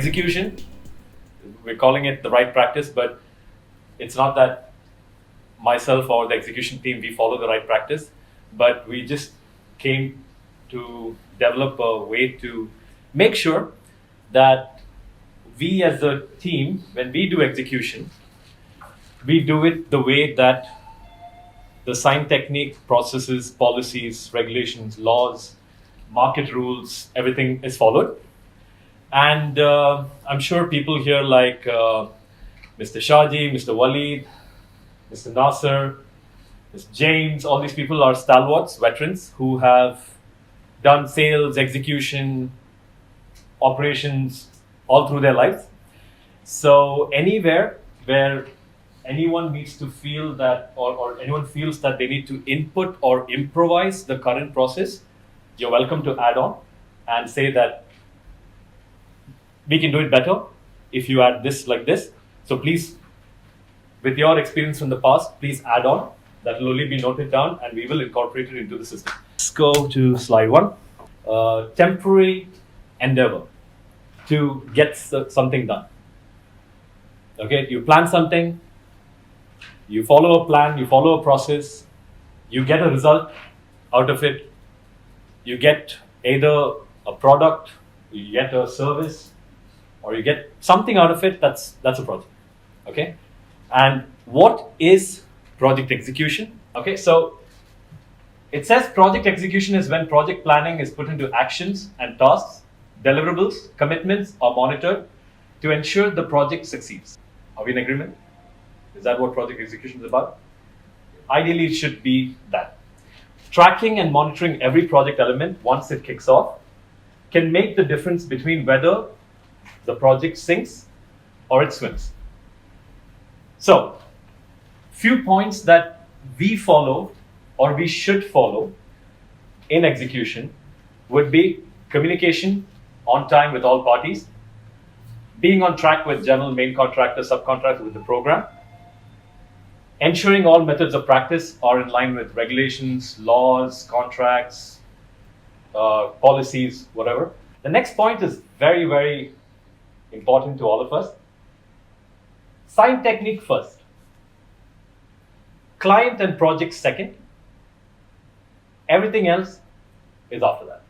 execution, we're calling it the right practice, but it's not that myself or the execution team, we follow the right practice, but we just came to develop a way to make sure that we as a team, when we do execution, we do it the way that the sign technique, processes, policies, regulations, laws, market rules, everything is followed. And I'm sure people here like Mr. Shaji, Mr. Waleed, Mr. Nasser, Mr. James, all these people are stalwarts, veterans who have done sales, execution, operations all through their lives. So anywhere where anyone needs to feel that, or anyone feels that they need to input or improvise the current process, you're welcome to add on and say that we can do it better if you add this like this. So please, with your experience from the past, please add on. That will only be noted down and we will incorporate it into the system. Let's go to slide 1. Temporary endeavor to get something done. Okay, you plan something, you follow a plan, you follow a process, you get a result out of it, you get either a product, you get a service, or you get something out of it. That's a project. Okay, and what is project execution? Okay, so it says project execution is when project planning is put into actions and tasks, deliverables, commitments are monitored to ensure the project succeeds. Are we in agreement? Is that what project execution is about? Ideally, it should be that. Tracking and monitoring every project element once it kicks off can make the difference between whether the project sinks or it swims. So, few points that we follow or we should follow in execution would be communication on time with all parties, being on track with general main contractor, subcontractor with the program, ensuring all methods of practice are in line with regulations, laws, contracts, policies, whatever. The next point is very, very important to all of us. Sign technique first. Client and project second. Everything else is after that.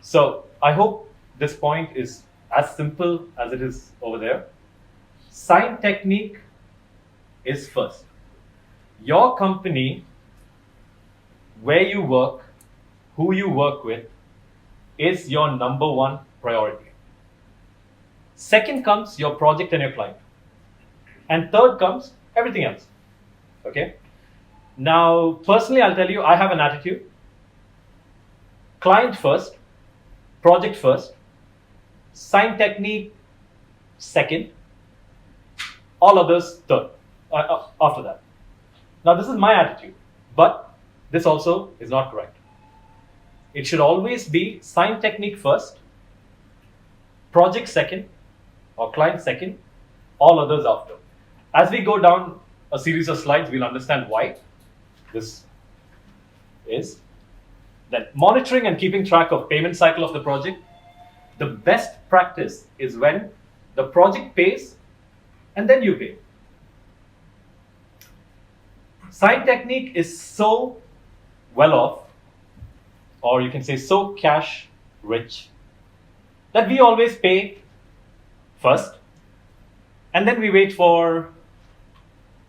So I hope this point is as simple as it is over there. Sign technique is first. Your company, where you work, who you work with, is your number one priority. Second comes your project and your client. And third comes everything else. Okay? Now, personally, I'll tell you, I have an attitude. Client first, project first, sign technique second, all others third, after that. Now, this is my attitude, but this also is not correct. It should always be sign technique first, project second, or client second, all others after. As we go down a series of slides, we'll understand why this is. Then monitoring and keeping track of payment cycle of the project. The best practice is when the project pays and then you pay. Sign technique is so well off, or you can say so cash rich, that we always pay first and then we wait for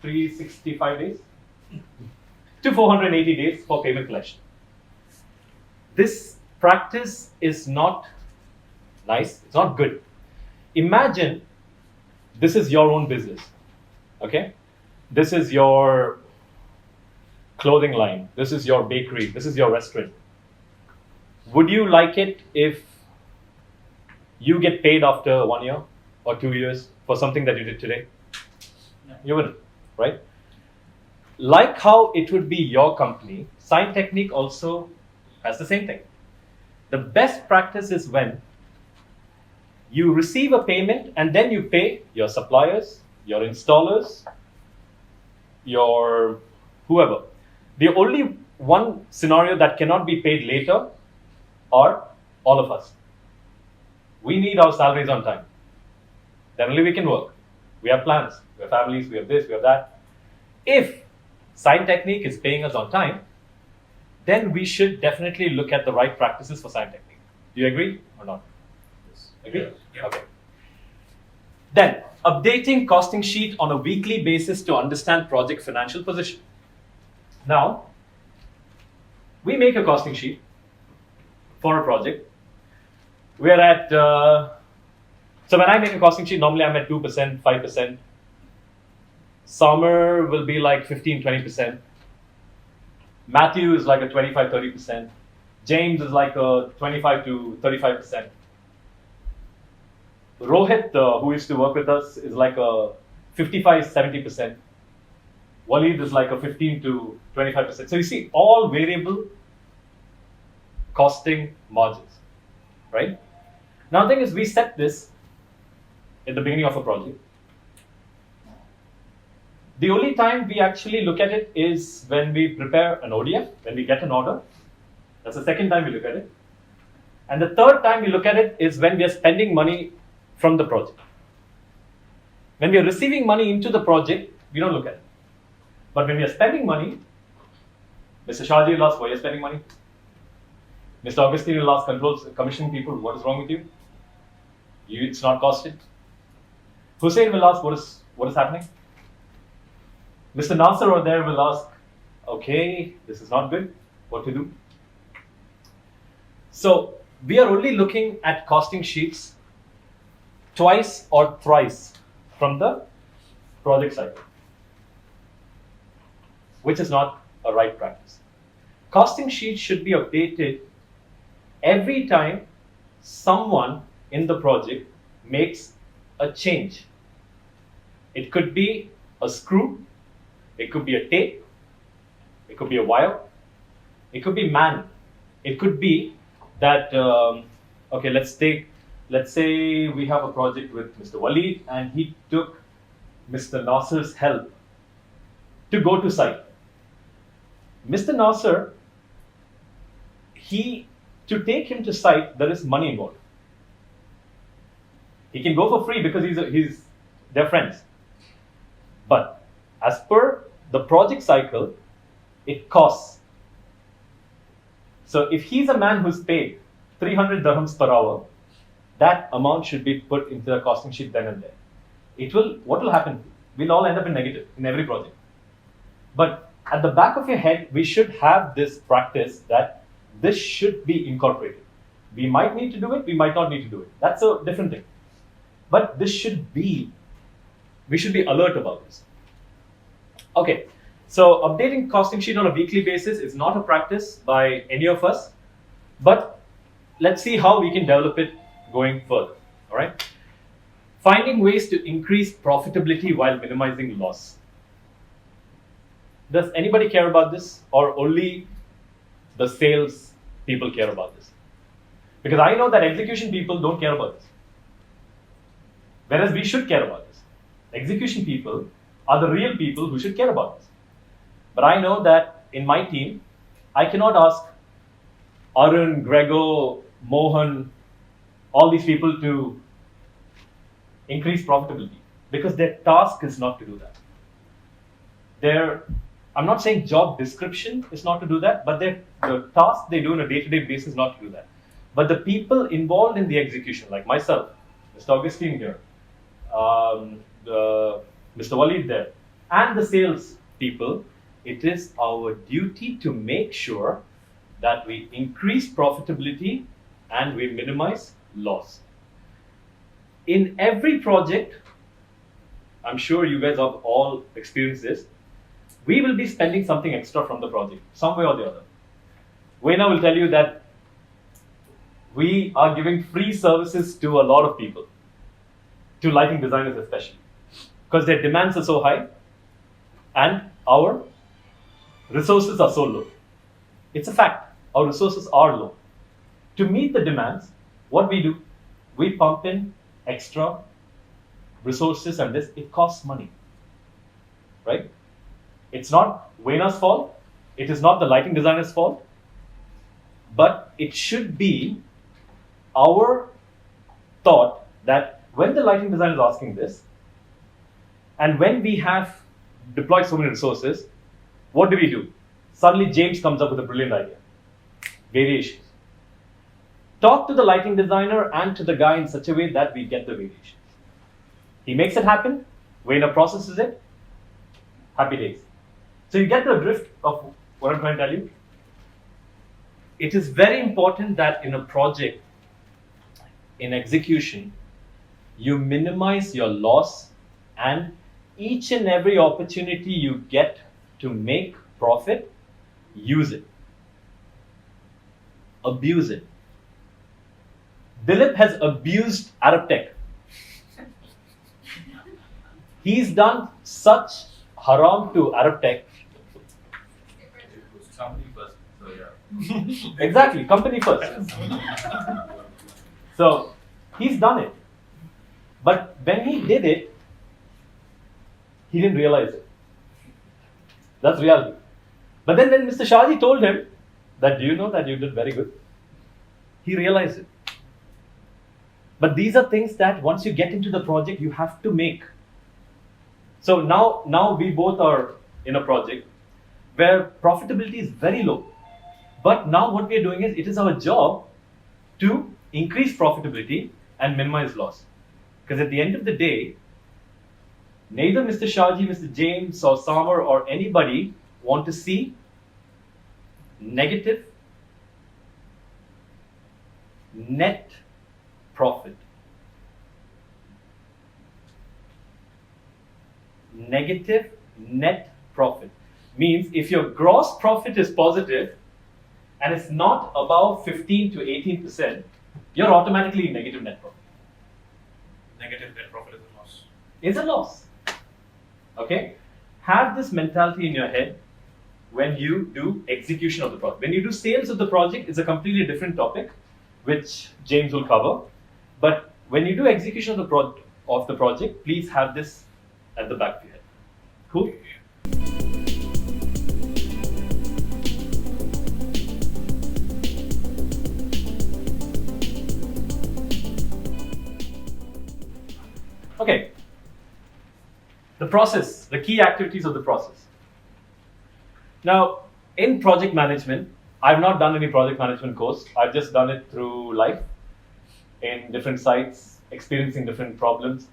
365 days to 480 days for payment collection. This practice is not nice, it's not good. Imagine this is your own business, okay? This is your clothing line, this is your bakery, this is your restaurant. Would you like it if you get paid after 1 year or 2 years for something that you did today? No. You wouldn't, right? Like how it would be your company, Sign Technique also has the same thing. The best practice is when you receive a payment and then you pay your suppliers, your installers, your whoever. The only one scenario that cannot be paid later are all of us. We need our salaries on time. Then only we can work. We have plans, we have families, we have this, we have that. If Sign Technique is paying us on time, then we should definitely look at the right practices for Sign Technique. Do you agree or not? Yes. Agree? Yeah. Okay. Then, updating costing sheet on a weekly basis to understand project financial position. Now, we make a costing sheet for a project. We're at, so when I make a costing sheet, normally I'm at 2%, 5%. Summer will be like 15, 20%. Matthew is like a 25, 30%. James is like a 25 to 35%. Rohit, who used to work with us, is like a 55, 70%. Waleed is like a 15 to 25%. So you see, all variable costing margins, right? Now the thing is, we set this at the beginning of a project. The only time we actually look at it is when we prepare an ODF, when we get an order. That's the second time we look at it. And the third time we look at it is when we are spending money from the project. When we are receiving money into the project, we don't look at it. But when we are spending money, Mr. Shaji will ask, why are you spending money? Mr. Augustine will ask controls, commission people, what is wrong with you? It's not costed. Hussein will ask, what is happening? Mr. Nasser over there will ask, okay, this is not good, what to do? So we are only looking at costing sheets twice or thrice from the project cycle, which is not a right practice. Costing sheets should be updated every time someone in the project makes a change. It could be a screw, it could be a tape, it could be a wire, it could be man, it could be that, okay, let's say we have a project with Mr. Waleed and he took Mr. Nasser's help to go to site. Mr. Nasser, to take him to site, there is money involved. He can go for free because they're friends. But as per the project cycle, it costs. So if he's a man who's paid 300 dirhams per hour, that amount should be put into the costing sheet then and there. What will happen? We'll all end up in negative in every project. But at the back of your head, we should have this practice that this should be incorporated. We might need to do it, we might not need to do it. That's a different thing. But we should be alert about this. Okay, so updating costing sheet on a weekly basis is not a practice by any of us, but let's see how we can develop it going further, all right? Finding ways to increase profitability while minimizing loss. Does anybody care about this, or only the sales people care about this? Because I know that execution people don't care about this. Whereas we should care about this. Execution people are the real people who should care about this. But I know that in my team, I cannot ask Arun, Grego, Mohan, all these people to increase profitability because their task is not to do that. I'm not saying job description is not to do that, but the task they do on a day-to-day basis is not to do that. But the people involved in the execution, like myself, Mr. Augustine here, Mr. Waleed there, and the sales people, it is our duty to make sure that we increase profitability and we minimize loss. In every project, I'm sure you guys have all experienced this, we will be spending something extra from the project, some way or the other. Wena will tell you that we are giving free services to a lot of people, to lighting designers especially, because their demands are so high and our resources are so low. It's a fact, our resources are low. To meet the demands, what we do, we pump in extra resources, and it costs money, right? It's not Wena's fault, it is not the lighting designer's fault, but it should be our thought that when the lighting designer is asking this, and when we have deployed so many resources, what do? Suddenly James comes up with a brilliant idea. Variations. Talk to the lighting designer and to the guy in such a way that we get the variations. He makes it happen, Wayner processes it, happy days. So you get the drift of what I'm trying to tell you. It is very important that in a project, in execution, you minimize your loss, and each and every opportunity you get to make profit, use it. Abuse it. Dilip has abused Arab Tech. He's done such haram to Arab Tech. Company first, so yeah. Exactly, company first. So he's done it. But when he did it, he didn't realize it. That's reality. But then when Mr. Shaji told him that, do you know that you did very good? He realized it. But these are things that once you get into the project, you have to make. So now we both are in a project where profitability is very low. But now what we are doing is, it is our job to increase profitability and minimize loss. Because at the end of the day, neither Mr. Shaji, Mr. James, or Samar, or anybody want to see negative net profit. Negative net profit means if your gross profit is positive and it's not above 15 to 18%, you're automatically in negative net profit. Negative net profit is a loss. It's a loss. Okay? Have this mentality in your head when you do execution of the project. When you do sales of the project, it's a completely different topic, which James will cover. But when you do execution of the project, please have this at the back of your head. Cool? Okay. The process, the key activities of the process. Now, in project management, I've not done any project management course. I've just done it through life, in different sites, experiencing different problems.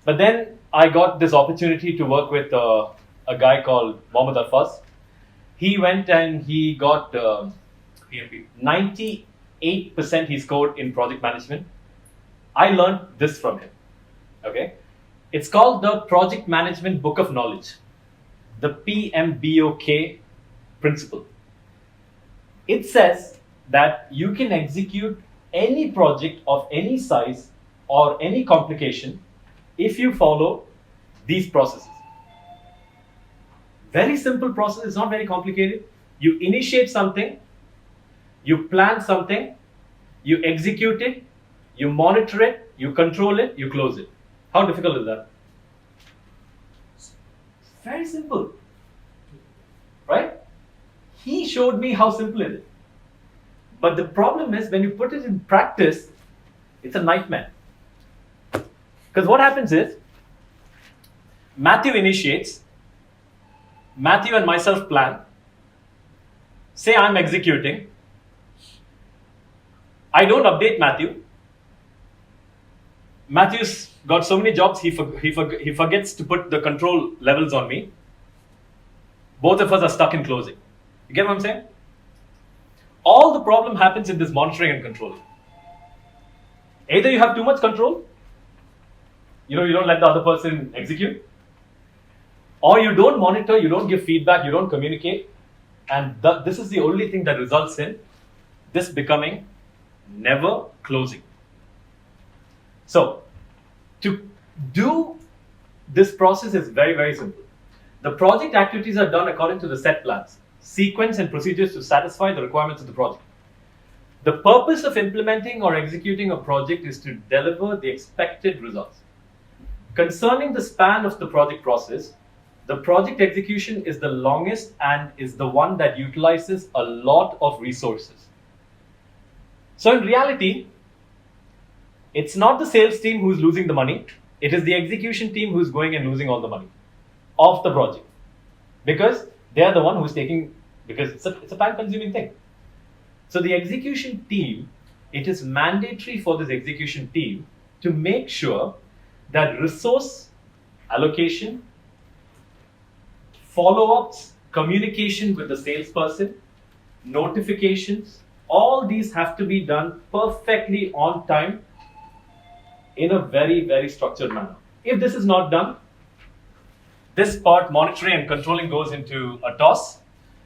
But then I got this opportunity to work with a guy called Mohammed Arfaz. He went and he got PMP. 98% he scored in project management. I learned this from him. Okay? It's called the Project Management Book of Knowledge, the PMBOK principle. It says that you can execute any project of any size or any complication if you follow these processes. Very simple process, it's not very complicated. You initiate something, you plan something, you execute it, you monitor it, you control it, you close it. How difficult is that? Very simple. Right? He showed me how simple it is. But the problem is, when you put it in practice, it's a nightmare. Because what happens is, Matthew initiates, Matthew and myself plan, say I'm executing, I don't update Matthew. Matthew's got so many jobs, he forgets to put the control levels on me. Both of us are stuck in closing. You get what I'm saying? All the problem happens in this monitoring and controlling. Either you have too much control, you don't let the other person execute, or you don't monitor, you don't give feedback, you don't communicate, and this is the only thing that results in this becoming never closing. So, to do this process is very, very simple. The project activities are done according to the set plans, sequence and procedures to satisfy the requirements of the project. The purpose of implementing or executing a project is to deliver the expected results. Concerning the span of the project process, the project execution is the longest and is the one that utilizes a lot of resources. So in reality, it's not the sales team who's losing the money. It is the execution team who's going and losing all the money of the project. Because they are the one who's taking, because it's a time-consuming thing. So the execution team, it is mandatory for this execution team to make sure that resource allocation, follow-ups, communication with the salesperson, notifications, all these have to be done perfectly on time in a very, very structured manner. If this is not done, this part, monitoring and controlling, goes into a toss,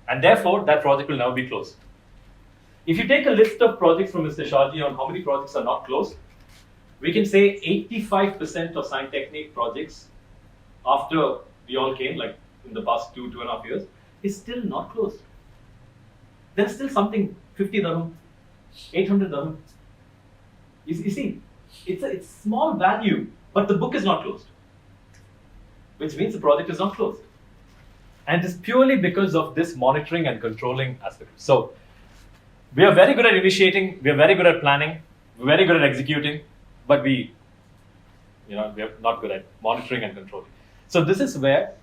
and therefore that project will never be closed. If you take a list of projects from Mr. Shaji on how many projects are not closed, we can say 85% of Science Technique projects, after we all came, like in the past 2.5 years, is still not closed. There's still something, 50 dirham, 800 dirham. You see, it's small value, but the book is not closed, which means the project is not closed. And it's purely because of this monitoring and controlling aspect. So we are very good at initiating, we are very good at planning, we're very good at executing, but we are not good at monitoring and controlling. So this is where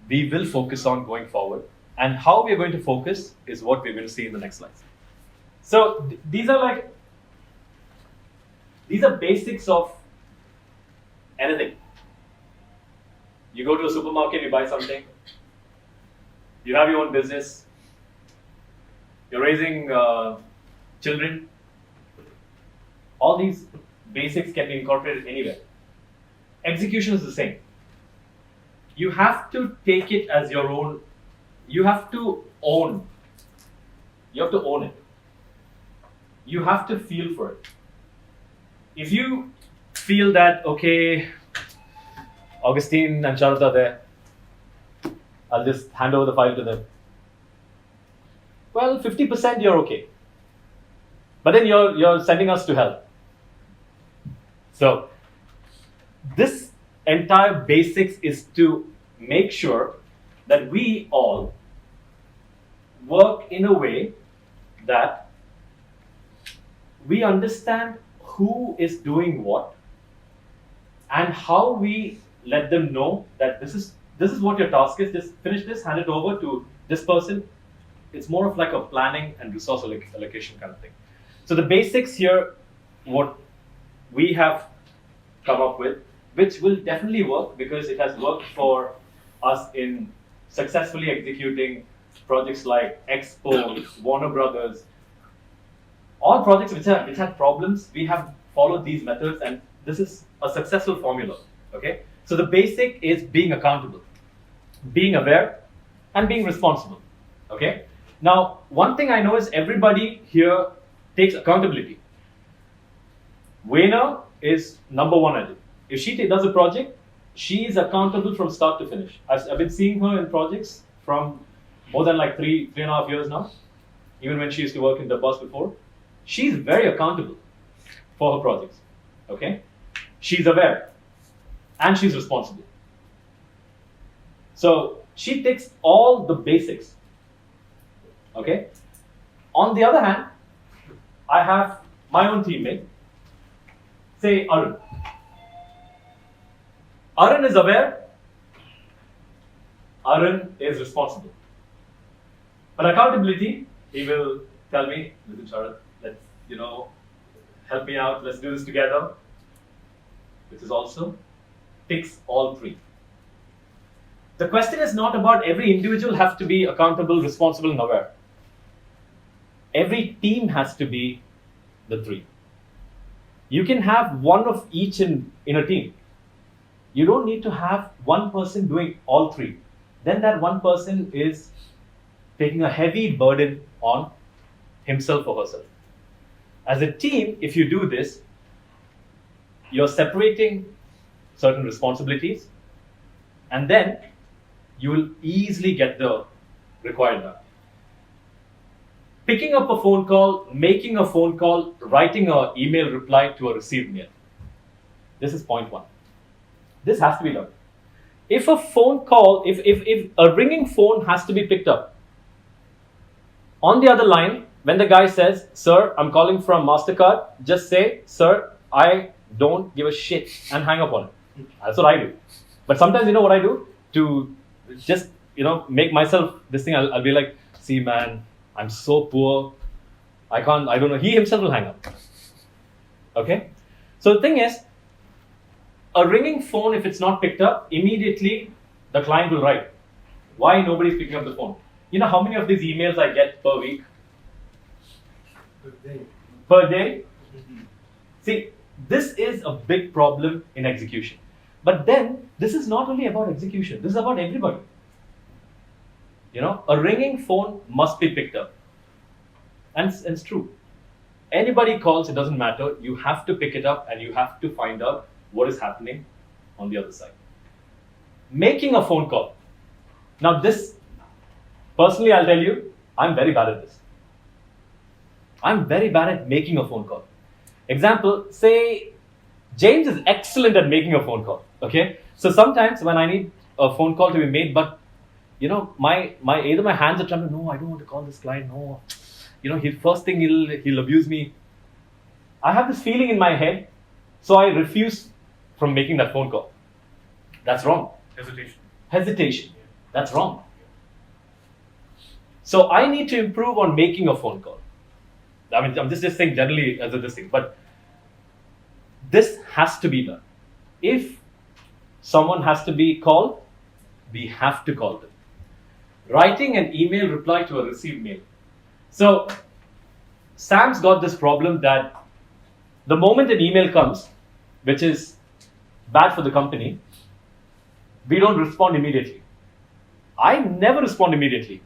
we will focus on going forward. And how we are going to focus is what we're going to see in the next slides. So these are basics of anything. You go to a supermarket, you buy something, you have your own business, you're raising children. All these basics can be incorporated anywhere. Execution is the same. You have to take it as your own. You have to own. You have to own it. You have to feel for it. If you feel that, okay, Augustine and Sharat are there, I'll just hand over the file to them. Well, 50% you're okay. But then you're sending us to hell. So this entire basics is to make sure that we all work in a way that we understand who is doing what and how we let them know that this is what your task is. Just finish this, hand it over to this person. It's more of like a planning and resource allocation kind of thing. So the basics here, what we have come up with, which will definitely work because it has worked for us in successfully executing projects like Expo, Warner Brothers, all projects which had problems. We have followed these methods, and this is a successful formula. Okay, so the basic is being accountable, being aware, and being responsible. Okay, now one thing I know is everybody here takes accountability. Veena is number one at it. If she does a project, she is accountable from start to finish. I've been seeing her in projects from more than like 3.5 years now. Even when she used to work in the bus before, she's very accountable for her projects. Okay, she's aware and she's responsible. So she takes all the basics. Okay. On the other hand, I have my own teammate, say Arun. Arun is aware, Arun is responsible. But accountability, he will tell me, listen Sharat, let's, help me out, let's do this together. Which is also ticks all three. The question is not about every individual has to be accountable, responsible, and aware. Every team has to be the three. You can have one of each in a team. You don't need to have one person doing all three. Then that one person is taking a heavy burden on himself or herself. As a team, if you do this, you're separating certain responsibilities, and then you will easily get the required done. Picking up a phone call, making a phone call, writing an email reply to a received mail. This is point one. This has to be done. If a phone call, if a ringing phone has to be picked up, on the other line, when the guy says, sir, I'm calling from MasterCard, just say, sir, I don't give a shit and hang up on it. That's what I do. But sometimes, you know what I do? To just, make myself this thing, I'll be like, see, man, I'm so poor. I don't know. He himself will hang up. Okay? So the thing is, a ringing phone, if it's not picked up, immediately the client will write, why nobody's picking up the phone? You know how many of these emails I get per week? Per day? See, this is a big problem in execution. But then, this is not only about execution, this is about everybody. A ringing phone must be picked up. And it's true. Anybody calls, it doesn't matter. You have to pick it up and you have to find out what is happening on the other side. Making a phone call. Now this, personally I'll tell you, I'm very bad at this. I'm very bad at making a phone call. Example, say James is excellent at making a phone call. Okay? So sometimes when I need a phone call to be made, but my either my hands are trembling, no, I don't want to call this client, no. First thing he'll abuse me. I have this feeling in my head, so I refuse from making that phone call. That's wrong. Hesitation. That's wrong. So I need to improve on making a phone call. I mean, I'm just saying generally as a this thing, but this has to be done. If someone has to be called, we have to call them. Writing an email reply to a received mail. So Sam's got this problem that the moment an email comes, which is bad for the company, we don't respond immediately. I never respond immediately.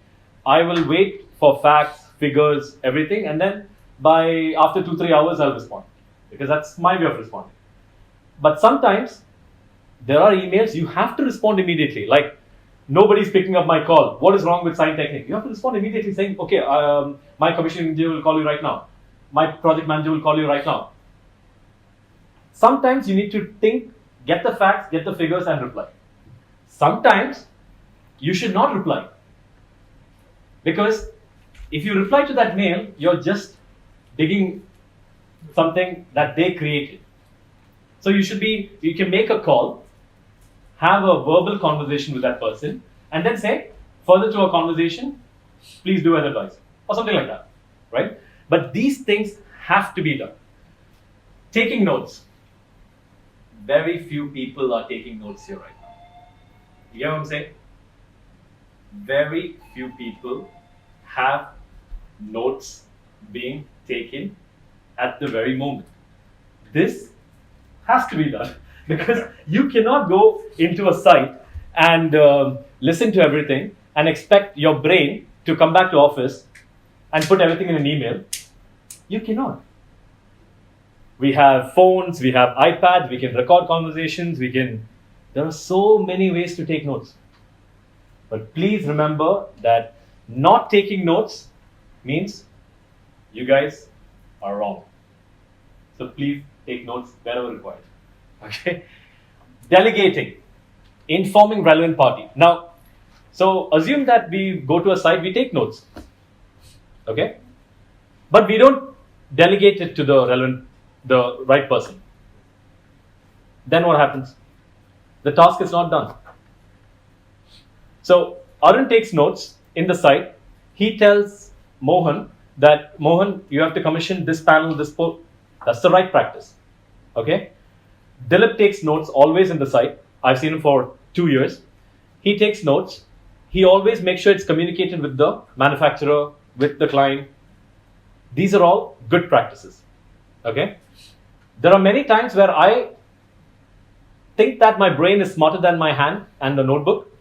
I will wait for facts, figures, everything, and then after 2-3 hours, I'll respond. Because that's my way of responding. But sometimes, there are emails you have to respond immediately. Like, nobody's picking up my call. What is wrong with Sign Technique? You have to respond immediately saying, okay, my commissioning engineer will call you right now. My project manager will call you right now. Sometimes you need to think, get the facts, get the figures, and reply. Sometimes you should not reply. Because if you reply to that mail, you're just digging something that they created. So you can make a call, have a verbal conversation with that person, and then say, further to our conversation, please do as advised, or something like that, right? But these things have to be done. Taking notes. Very few people are taking notes here right now. You get what I'm saying? Very few people have notes being taken at the very moment. This has to be done because you cannot go into a site and listen to everything and expect your brain to come back to office and put everything in an email. You cannot. We have phones, we have iPads, we can record conversations, there are so many ways to take notes. But please remember that not taking notes means you guys are wrong. So please take notes wherever required. Okay? Delegating. Informing relevant party. Now, so assume that we go to a site, we take notes. Okay? But we don't delegate it to the right person. Then what happens? The task is not done. So Arun takes notes in the site. He tells Mohan that, Mohan, you have to commission this panel, this port. That's the right practice. Okay? Dilip takes notes always in the site. I've seen him for 2 years. He takes notes. He always makes sure it's communicated with the manufacturer, with the client. These are all good practices. Okay? There are many times where I think that my brain is smarter than my hand and the notebook.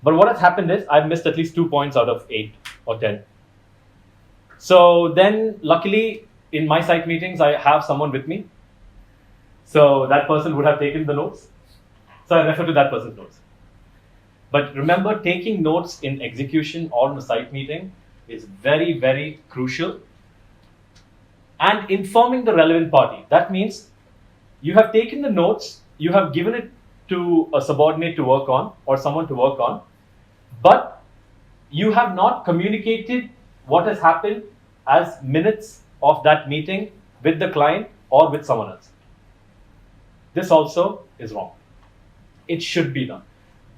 But what has happened is I've missed at least 2 points out of 8 or 10. So then, luckily, in my site meetings, I have someone with me. So that person would have taken the notes. So I refer to that person's notes. But remember, taking notes in execution or in a site meeting is very, very crucial. And informing the relevant party. That means you have taken the notes, you have given it to a subordinate to work on or someone to work on, but you have not communicated what has happened as minutes of that meeting with the client or with someone else. This also is wrong. It should be done.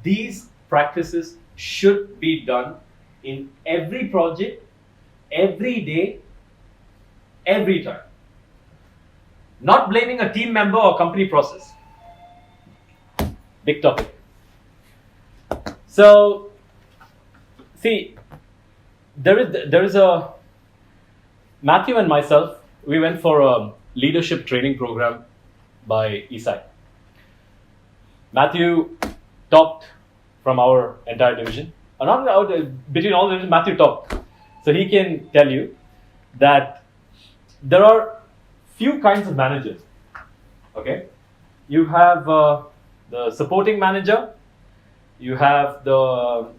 These practices should be done in every project, every day, every time. Not blaming a team member or company process. Big topic. So, see, there is a Matthew and myself. We went for a leadership training program by ESI. Matthew topped from our entire division. Not out, between all the divisions, Matthew topped. So he can tell you that there are few kinds of managers. Okay, you have the supporting manager, you have the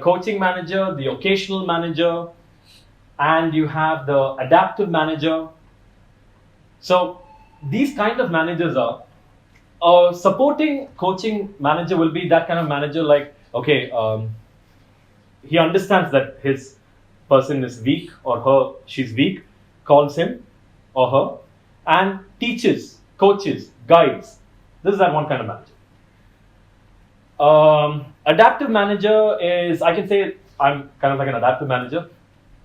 coaching manager, the occasional manager, and you have the adaptive manager. So these kind of managers are a supporting coaching manager will be that kind of manager like, okay, he understands that his person is weak or she's weak, calls him or her, and teaches, coaches, guides. This is that one kind of manager. Adaptive manager is, I can say I'm kind of like an adaptive manager.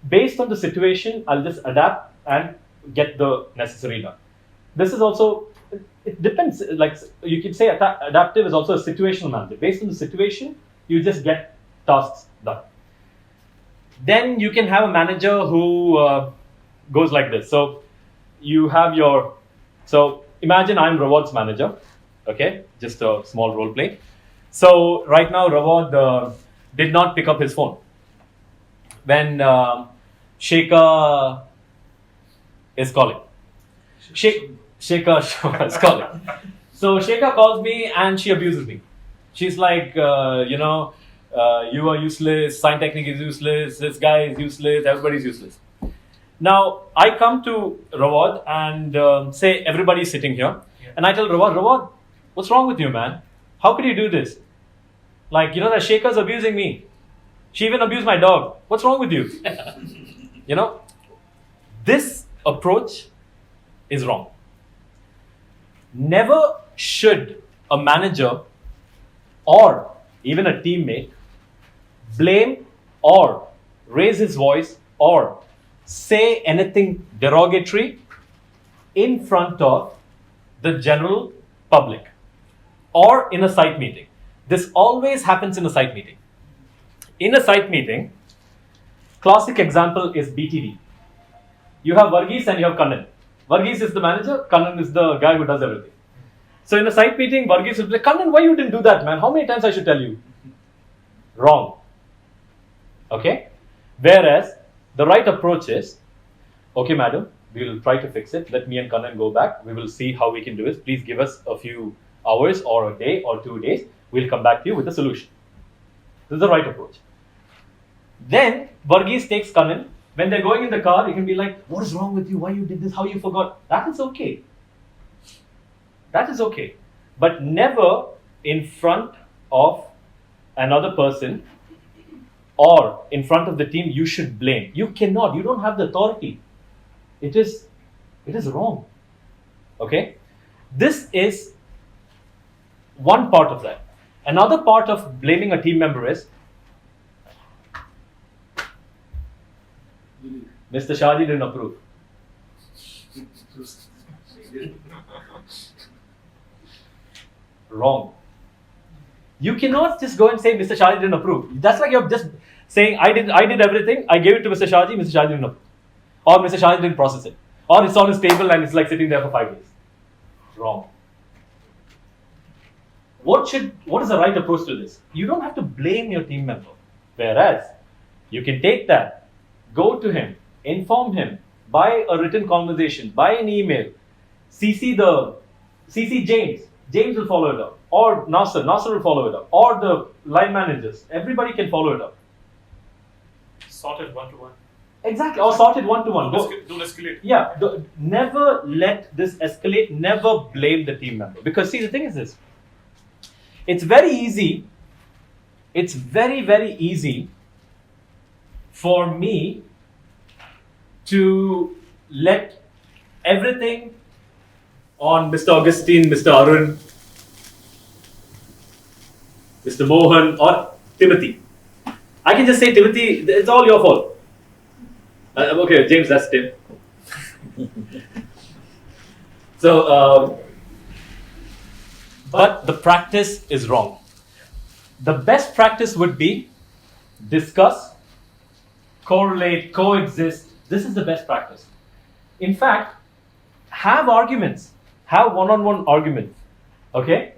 Based on the situation, I'll just adapt and get the necessary done. This is also, it depends. Like you could say adaptive is also a situational manager. Based on the situation, you just get tasks done. Then you can have a manager who goes like this. So you have so imagine I'm Rawod's manager. Okay, just a small role play. So right now Rawod did not pick up his phone. When Shekhar is calling. Shekhar is calling. So Shekhar calls me and she abuses me. She's like, you are useless, Sign Technique is useless, this guy is useless, everybody's useless. Now, I come to Rawod and say everybody's sitting here. Yeah. And I tell Rawod, what's wrong with you, man? How could you do this? Like, that Shekhar's abusing me. She even abused my dog. What's wrong with you? This approach is wrong. Never should a manager or even a teammate blame or raise his voice or say anything derogatory in front of the general public or in a site meeting. This always happens in a site meeting. In a site meeting, classic example is BTD. You have Varghese and you have Kannan. Varghese is the manager, Kannan is the guy who does everything. So in a site meeting, Varghese will say, Kannan, why you didn't do that, man? How many times I should tell you? Wrong. Okay? Whereas, the right approach is, okay, madam, we will try to fix it. Let me and Kannan go back. We will see how we can do it. Please give us a few hours or a day or 2 days. We'll come back to you with a solution. This is the right approach. Then, Varghese takes Kannan. When they're going in the car, you can be like, what is wrong with you? Why you did this? How you forgot? That is okay. That is okay. But never in front of another person or in front of the team, you should blame. You cannot. You don't have the authority. It is wrong. Okay? This is one part of that. Another part of blaming a team member is, Mr. Shaji didn't approve. Wrong. You cannot just go and say Mr. Shaji didn't approve. That's like you're just saying I did everything, I gave it to Mr. Shaji didn't approve. Or Mr. Shaji didn't process it. Or it's on his table and it's like sitting there for 5 days. Wrong. What is the right approach to this? You don't have to blame your team member. Whereas, you can take that, go to him, inform him, by a written conversation, by an email, CC James. James will follow it up. Or Nasser will follow it up. Or the line managers. Everybody can follow it up. Sorted one-to-one. Exactly. Or sorted one-to-one. Don't escalate. Yeah. Never let this escalate. Never blame the team member. Because see, the thing is this. It's very easy. It's very, very easy for me to let everything on Mr. Augustine, Mr. Arun, Mr. Mohan, or Timothy. I can just say, Timothy, it's all your fault. Okay, James, that's Tim. So, but the practice is wrong. The best practice would be discuss, correlate, coexist. This is the best practice. In fact, have arguments. Have one-on-one arguments. Okay?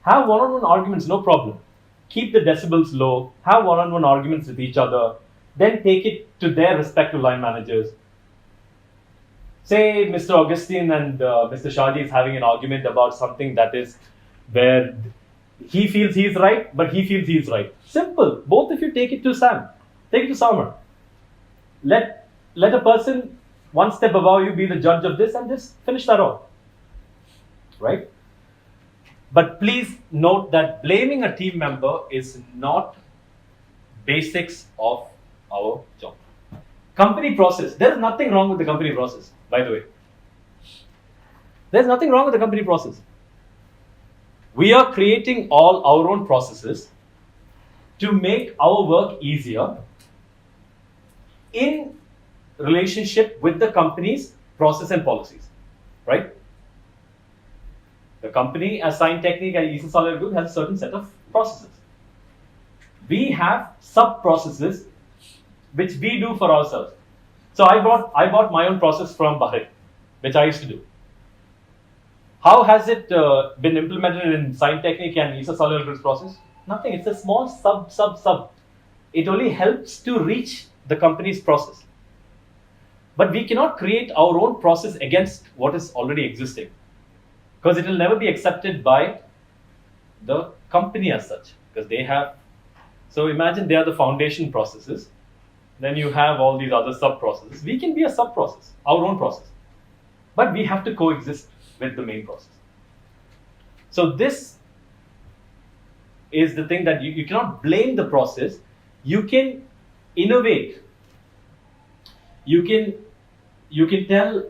Have one-on-one arguments, no problem. Keep the decibels low. Have one-on-one arguments with each other. Then take it to their respective line managers. Say Mr. Augustine and Mr. Shaji is having an argument about something that is where he feels he's right, but he feels he's right. Simple. Both of you take it to Sam. Take it to Samar. Let a person one step above you be the judge of this and just finish that off. Right? But please note that blaming a team member is not basics of our job. Company process. There is nothing wrong with the company process, by the way. There's nothing wrong with the company process. We are creating all our own processes to make our work easier in relationship with the company's process and policies, right? The company, as Sign Technique and Eason Solar Group, has a certain set of processes. We have sub-processes which we do for ourselves. So I bought my own process from Bahrain, which I used to do. How has it been implemented in Sign Technique and Eason Solar Group's process? Nothing. It's a small sub. It only helps to reach the company's process. But we cannot create our own process against what is already existing, because it will never be accepted by the company as such, because they have. So imagine they are the foundation processes. Then you have all these other sub-processes. We can be a sub-process, our own process. But we have to coexist with the main process. So this is the thing that you cannot blame the process. You can innovate. You can tell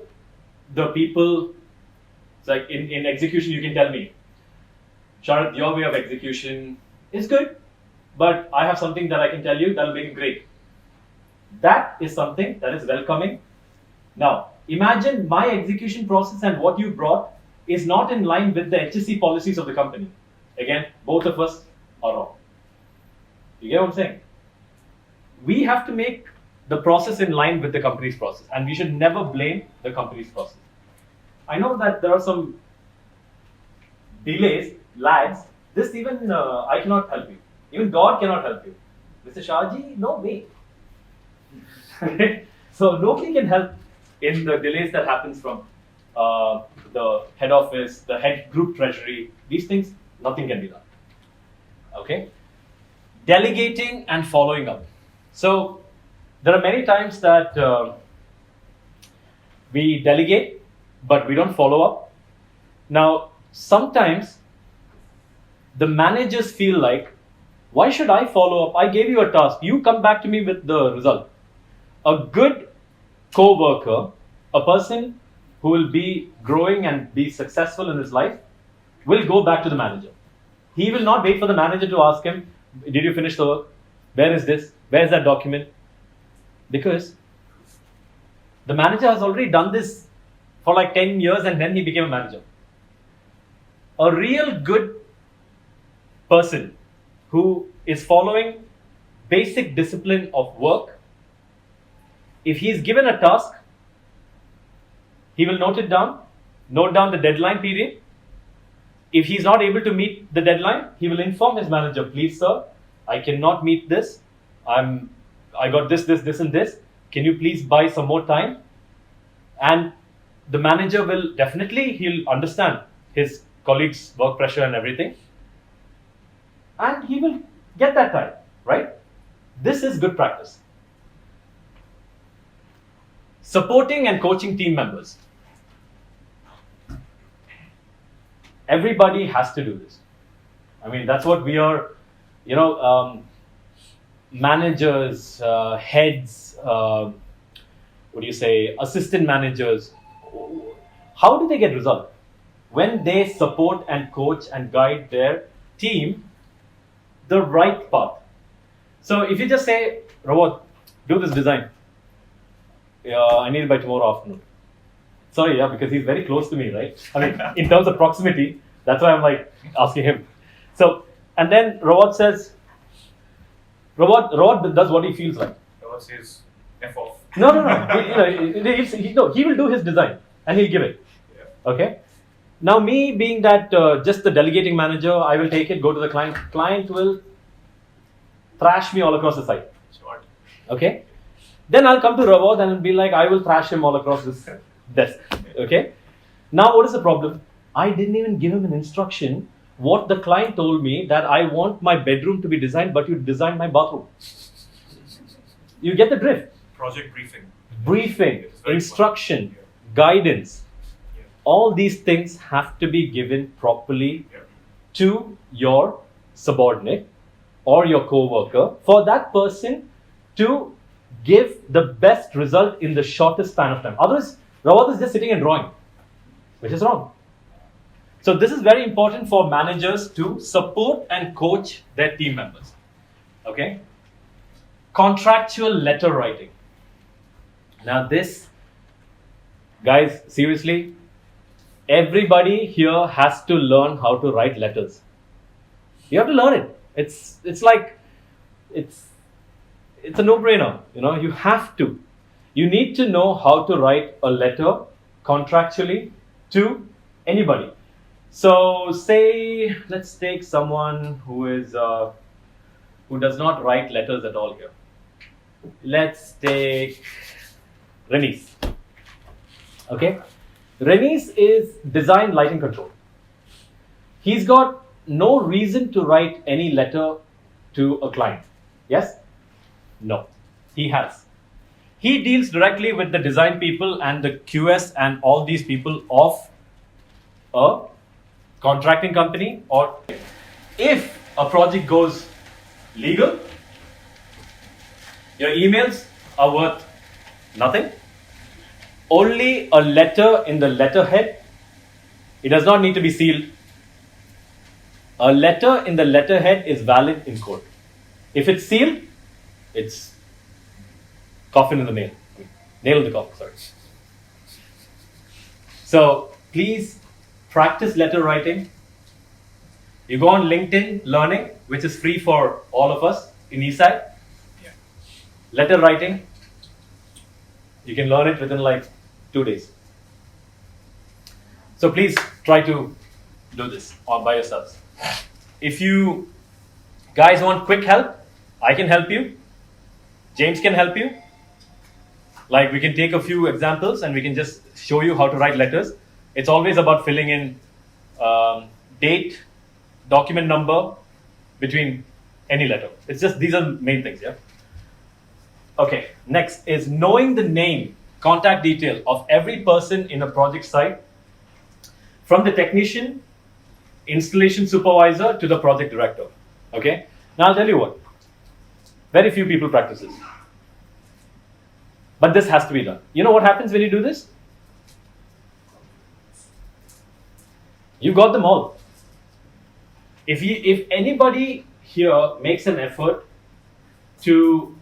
the people, it's like in execution, you can tell me, Sharad, your way of execution is good, but I have something that I can tell you that will make it great. That is something that is welcoming. Now, imagine my execution process and what you brought is not in line with the HSE policies of the company. Again, both of us are wrong. You get what I'm saying? We have to make the process in line with the company's process, and we should never blame the company's process. I know that there are some delays, lags. This even I cannot help you. Even God cannot help you. Mr. Shaji, no way. So nobody can help in the delays that happens from the head office, the head group treasury. These things, nothing can be done. Okay? Delegating and following up. So there are many times that we delegate, but we don't follow up. Now, sometimes the managers feel like, why should I follow up? I gave you a task. You come back to me with the result. A good co-worker, a person who will be growing and be successful in his life, will go back to the manager. He will not wait for the manager to ask him, did you finish the work? Where is this? Where is that document? Because the manager has already done this for like 10 years and then he became a manager. A real good person who is following basic discipline of work, if he is given a task, he will note it down, note down the deadline period. If he is not able to meet the deadline, he will inform his manager, please sir, I cannot meet this. I got this, and this. Can you please buy some more time? And the manager will definitely, he'll understand his colleagues' work pressure and everything. And he will get that time, right? This is good practice. Supporting and coaching team members. Everybody has to do this. I mean, that's what we are, managers, heads, assistant managers. How do they get result? when they support and coach and guide their team the right path. So if you just say, Robot, do this design. I need it by tomorrow afternoon. Sorry, yeah, because he's very close to me, right? I mean, in terms of proximity, that's why I'm like asking him. So, and then Robot says, Robot does what he feels like. What says F off? No. He will do his design and he'll give it. Yeah. Okay. Now, me being that just the delegating manager, I will take it, go to the client. Client will thrash me all across the site. Short. Okay. Then I'll come to Rawad and be like, I will thrash him all across this desk. Okay. Now, what is the problem? I didn't even give him an instruction. What the client told me that I want my bedroom to be designed, but you designed my bathroom. You get the drift. Project briefing. Briefing, It is very instruction, important. guidance. Yeah. All these things have to be given properly Yeah. to your subordinate or your co-worker for that person to give the best result in the shortest span of time. Otherwise, Rawat is just sitting and drawing, which is wrong. So this is very important for managers to support and coach their team members. Okay? Contractual letter writing. Now this, guys, seriously, everybody here has to learn how to write letters. You have to learn it. It's a no-brainer. You have to. You need to know how to write a letter contractually to anybody. So say, let's take someone who does not write letters at all here. Let's take Renis. Okay? Renis is design lighting control. He's got no reason to write any letter to a client. Yes? No. He has. He deals directly with the design people and the QS and all these people of a contracting company, or if a project goes legal, your emails are worth nothing. Only a letter in the letterhead. It does not need to be sealed. A letter in the letterhead is valid in court. If it's sealed, it's coffin in the nail. Nail in the coffin, sorry. So please practice letter writing. You go on LinkedIn Learning, which is free for all of us in Eastside. Yeah. Letter writing, you can learn it within like 2 days. So please try to do this all by yourselves. If you guys want quick help, I can help you. James can help you. Like, we can take a few examples and we can just show you how to write letters. It's always about filling in date, document number between any letter. It's just, these are main things, yeah? Okay, next is knowing the name, contact detail of every person in a project site, from the technician, installation supervisor to the project director. Okay, now I'll tell you what, very few people practice this. But this has to be done. You know what happens when you do this? You got them all. If anybody here makes an effort to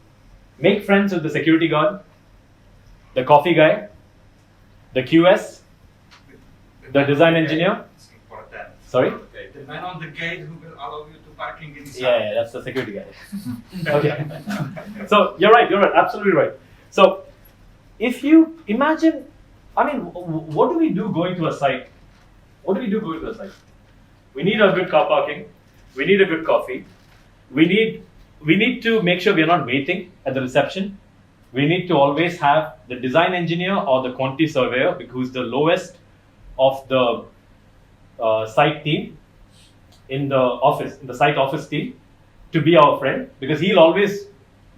make friends with the security guard, the coffee guy, the QS, the design engineer. It's important. Sorry? Okay. The man on the gate who will allow you to parking inside. Yeah, that's the security guy. Okay. So you're right, absolutely right. So if you imagine, I mean, what do we do going to a site? What do we do going to a site? We need a good car parking. We need a good coffee. We need to make sure we are not waiting at the reception. We need to always have the design engineer or the quantity surveyor, who's the lowest of the site team in the office, in the site office team, to be our friend, because he'll always,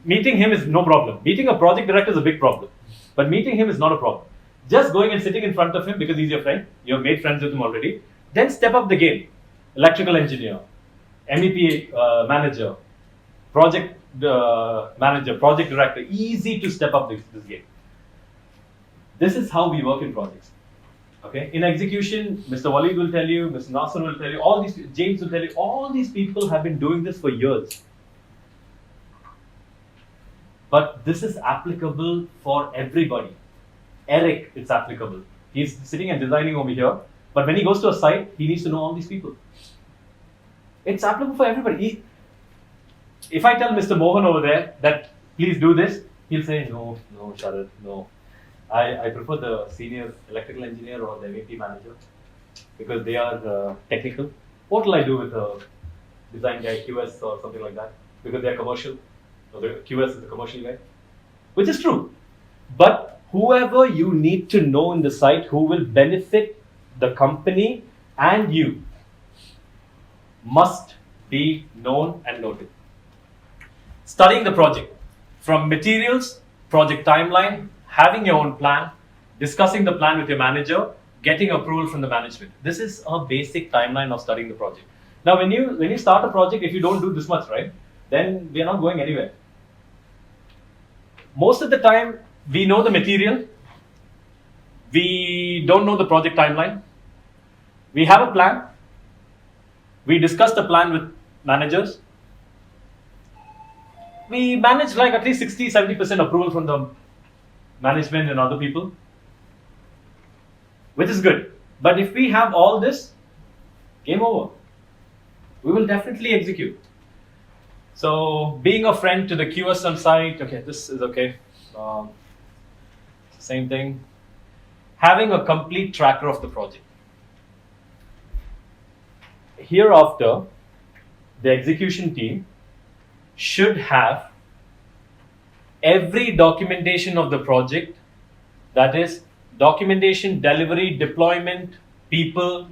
meeting him is no problem. Meeting a project director is a big problem, but meeting him is not a problem. Just going and sitting in front of him because he's your friend, you've made friends with him already, then step up the game. Electrical engineer, MEP manager, project manager, project director, easy to step up this game. This is how we work in projects. Okay. In execution, Mr. Walid will tell you, Mr. Nasser will tell you, all these, James will tell you, all these people have been doing this for years. But this is applicable for everybody. Eric, it's applicable. He's sitting and designing over here, but when he goes to a site, he needs to know all these people. It's applicable for everybody. If I tell Mr. Mohan over there that please do this, he'll say, no, Sharad, no. I prefer the senior electrical engineer or the MEP manager because they are technical. What will I do with a design guy, QS or something like that? Because they are commercial, or the QS is the commercial guy, which is true. But whoever you need to know in the site who will benefit the company and you must be known and noted. Studying the project from materials, project timeline, having your own plan, discussing the plan with your manager, getting approval from the management. This is a basic timeline of studying the project. Now, when you start a project, if you don't do this much, right, then we are not going anywhere. Most of the time, we know the material. We don't know the project timeline. We have a plan. We discuss the plan with managers. We manage like at least 60-70% approval from the management and other people, which is good. But if we have all this, game over. We will definitely execute. So being a friend to the QS on site, okay, this is okay. Same thing. Having a complete tracker of the project. Hereafter, the execution team should have every documentation of the project, that is documentation, delivery, deployment, people,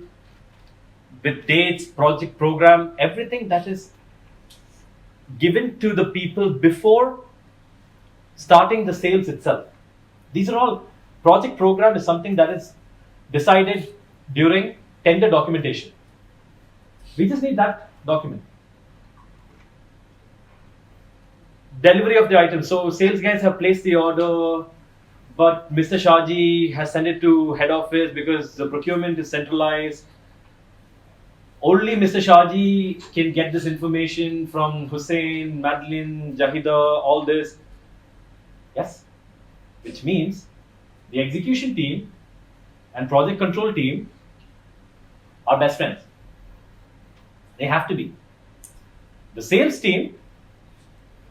with dates, project program, everything that is given to the people before starting the sales itself. These are all, project program is something that is decided during tender documentation. We just need that document. Delivery of the item. So sales guys have placed the order, but Mr. Shaji has sent it to head office because the procurement is centralized. Only Mr. Shaji can get this information from Hussein, Madeline, Jahida, all this. Yes, which means the execution team and project control team are best friends. They have to be. The sales team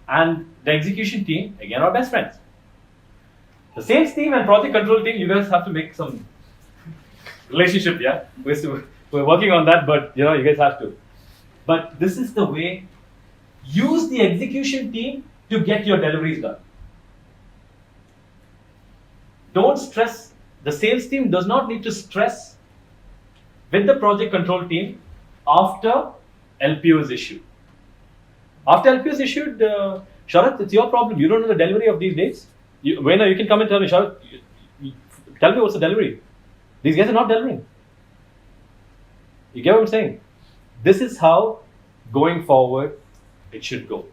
and the execution team, again, are best friends. The sales team and project control team, you guys have to make some relationship, yeah? We're working on that, but you guys have to. But this is the way, use the execution team to get your deliveries done. Don't stress, the sales team does not need to stress with the project control team after LPO is issued. After LPO is issued, Sharath, it's your problem. You don't know the delivery of these dates. Vena, you can come and tell me, Sharath, tell me what's the delivery. These guys are not delivering. You get what I'm saying? This is how, going forward, it should go.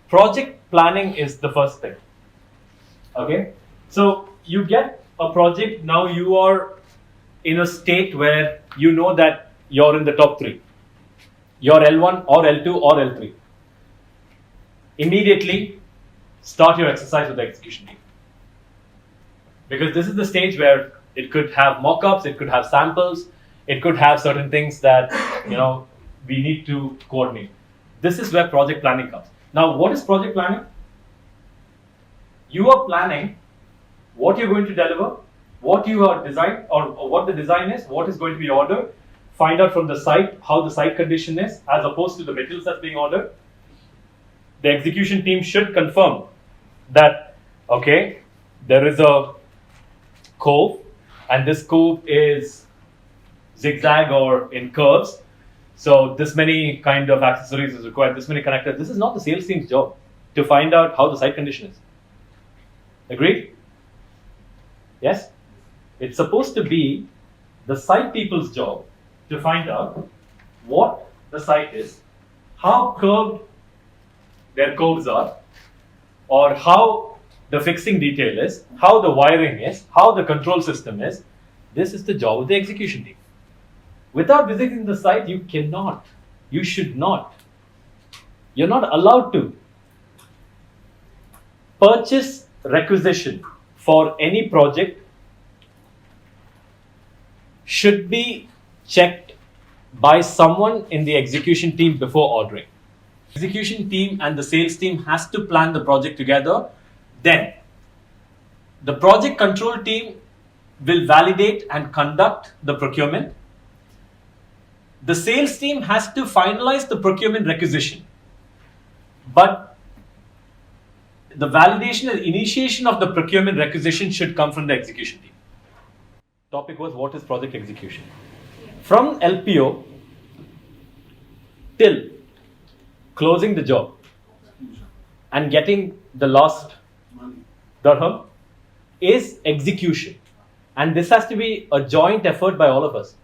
Project planning is the first thing. Okay, so you get a project, now you are in a state where you know that you're in the top 3. You're L1 or L2 or L3. Immediately start your exercise with the execution team. Because this is the stage where it could have mock-ups, it could have samples, it could have certain things that we need to coordinate. This is where project planning comes. Now, what is project planning? You are planning what you're going to deliver, what you are designed, or what the design is, what is going to be ordered, find out from the site how the site condition is, as opposed to the materials that's being ordered. The execution team should confirm that, okay, there is a cove, and this cove is zigzag or in curves. So this many kind of accessories is required, this many connectors. This is not the sales team's job to find out how the site condition is. Agreed? Yes? It's supposed to be the site people's job to find out what the site is, how curved their codes are, or how the fixing detail is, how the wiring is, how the control system is. This is the job of the execution team. Without visiting the site, you cannot, you should not, you're not allowed to. Purchase requisition for any project should be checked by someone in the execution team before ordering. Execution team and the sales team has to plan the project together. Then the project control team will validate and conduct the procurement. The sales team has to finalize the procurement requisition. But the validation and initiation of the procurement requisition should come from the execution team. Topic was, what is project execution? From LPO till closing the job and getting the last dirham is execution. And this has to be a joint effort by all of us.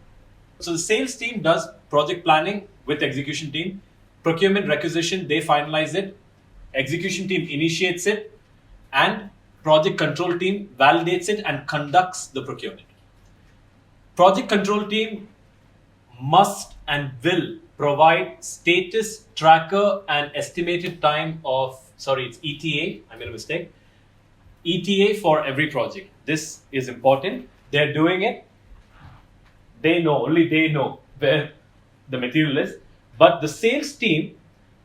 So the sales team does project planning with execution team. Procurement requisition, they finalize it. Execution team initiates it. And project control team validates it and conducts the procurement. Project control team must and will provide status tracker and estimated time of, it's ETA, I made a mistake. ETA for every project. This is important. They're doing it. Only they know where the material is. But the sales team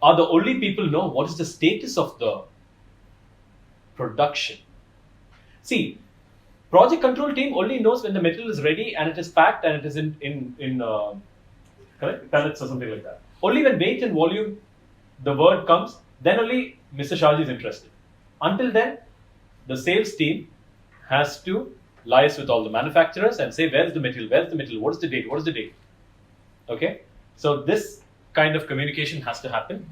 are the only people know what is the status of the production. See, project control team only knows when the material is ready and it is packed and it is in correct? Pallets or something like that. Only when weight and volume, the word comes, then only Mr. Shaji is interested. Until then, the sales team has to liaise with all the manufacturers and say, where's the material, what is the date, okay? So this kind of communication has to happen.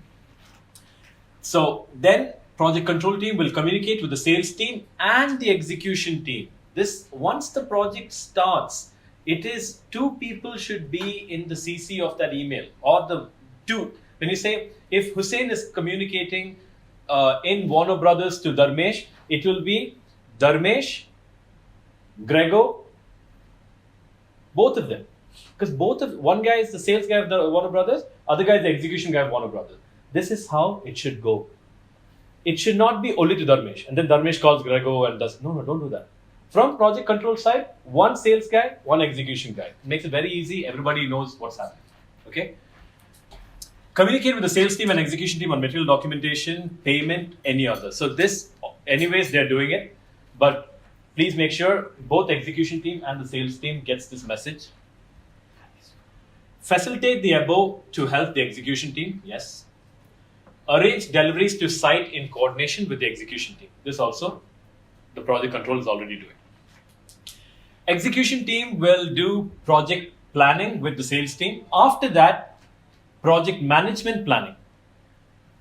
So then project control team will communicate with the sales team and the execution team. This, once the project starts, it is two people should be in the CC of that email, or the two. When you say, if Hussein is communicating in Warner Brothers to Dharmesh, it will be Dharmesh, Grego, both of them. Because one guy is the sales guy of the Warner Brothers, other guy is the execution guy of Warner Brothers. This is how it should go. It should not be only to Dharmesh, and then Dharmesh calls Grego and does, no, don't do that. From project control side, one sales guy, one execution guy. It makes it very easy. Everybody knows what's happening. Okay? Communicate with the sales team and execution team on material documentation, payment, any other. So this, anyways, they're doing it. But please make sure both execution team and the sales team gets this message. Facilitate the above to help the execution team. Yes. Arrange deliveries to site in coordination with the execution team. This also, the project control is already doing. Execution team will do project planning with the sales team. After that, project management planning.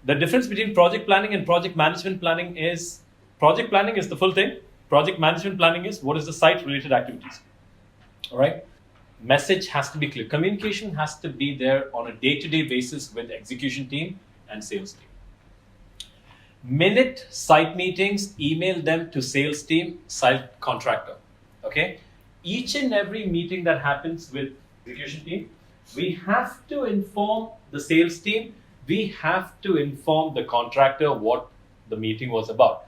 The difference between project planning and project management planning is, project planning is the full thing. Project management planning is what is the site related activities. All right. Message has to be clear. Communication has to be there on a day-to-day basis with execution team and sales team. Minute site meetings, email them to sales team, site contractor. Okay. Each and every meeting that happens with execution team, we have to inform the sales team, we have to inform the contractor what the meeting was about.